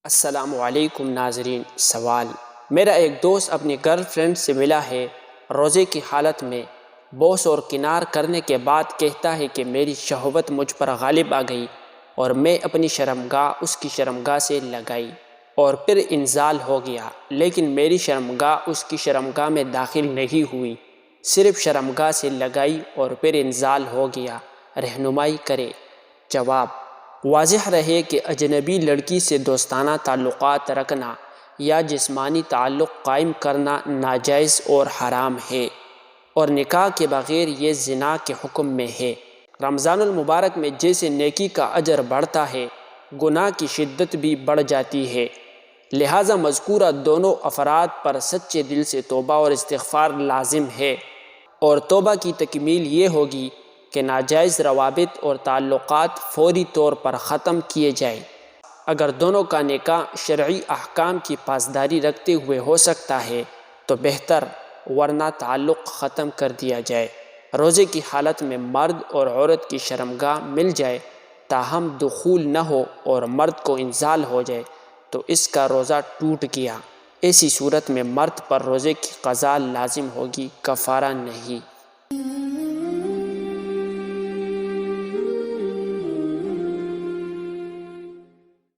السلام علیکم ناظرین۔ سوال: میرا ایک دوست اپنی گرل فرینڈ سے ملا ہے، روزے کی حالت میں بوس اور کنار کرنے کے بعد کہتا ہے کہ میری شہوت مجھ پر غالب آ گئی اور میں اپنی شرمگاہ اس کی شرمگاہ سے لگائی اور پھر انزال ہو گیا، لیکن میری شرمگاہ اس کی شرمگاہ میں داخل نہیں ہوئی، صرف شرمگاہ سے لگائی اور پھر انزال ہو گیا، رہنمائی کرے۔ جواب: واضح رہے کہ اجنبی لڑکی سے دوستانہ تعلقات رکھنا یا جسمانی تعلق قائم کرنا ناجائز اور حرام ہے، اور نکاح کے بغیر یہ زنا کے حکم میں ہے۔ رمضان المبارک میں جیسے نیکی کا اجر بڑھتا ہے، گناہ کی شدت بھی بڑھ جاتی ہے، لہٰذا مذکورہ دونوں افراد پر سچے دل سے توبہ اور استغفار لازم ہے، اور توبہ کی تکمیل یہ ہوگی کہ ناجائز روابط اور تعلقات فوری طور پر ختم کیے جائیں۔ اگر دونوں کا نکاح شرعی احکام کی پاسداری رکھتے ہوئے ہو سکتا ہے تو بہتر، ورنہ تعلق ختم کر دیا جائے۔ روزے کی حالت میں مرد اور عورت کی شرمگاہ مل جائے تاہم دخول نہ ہو اور مرد کو انزال ہو جائے تو اس کا روزہ ٹوٹ گیا۔ ایسی صورت میں مرد پر روزے کی قضا لازم ہوگی، کفارہ نہیں۔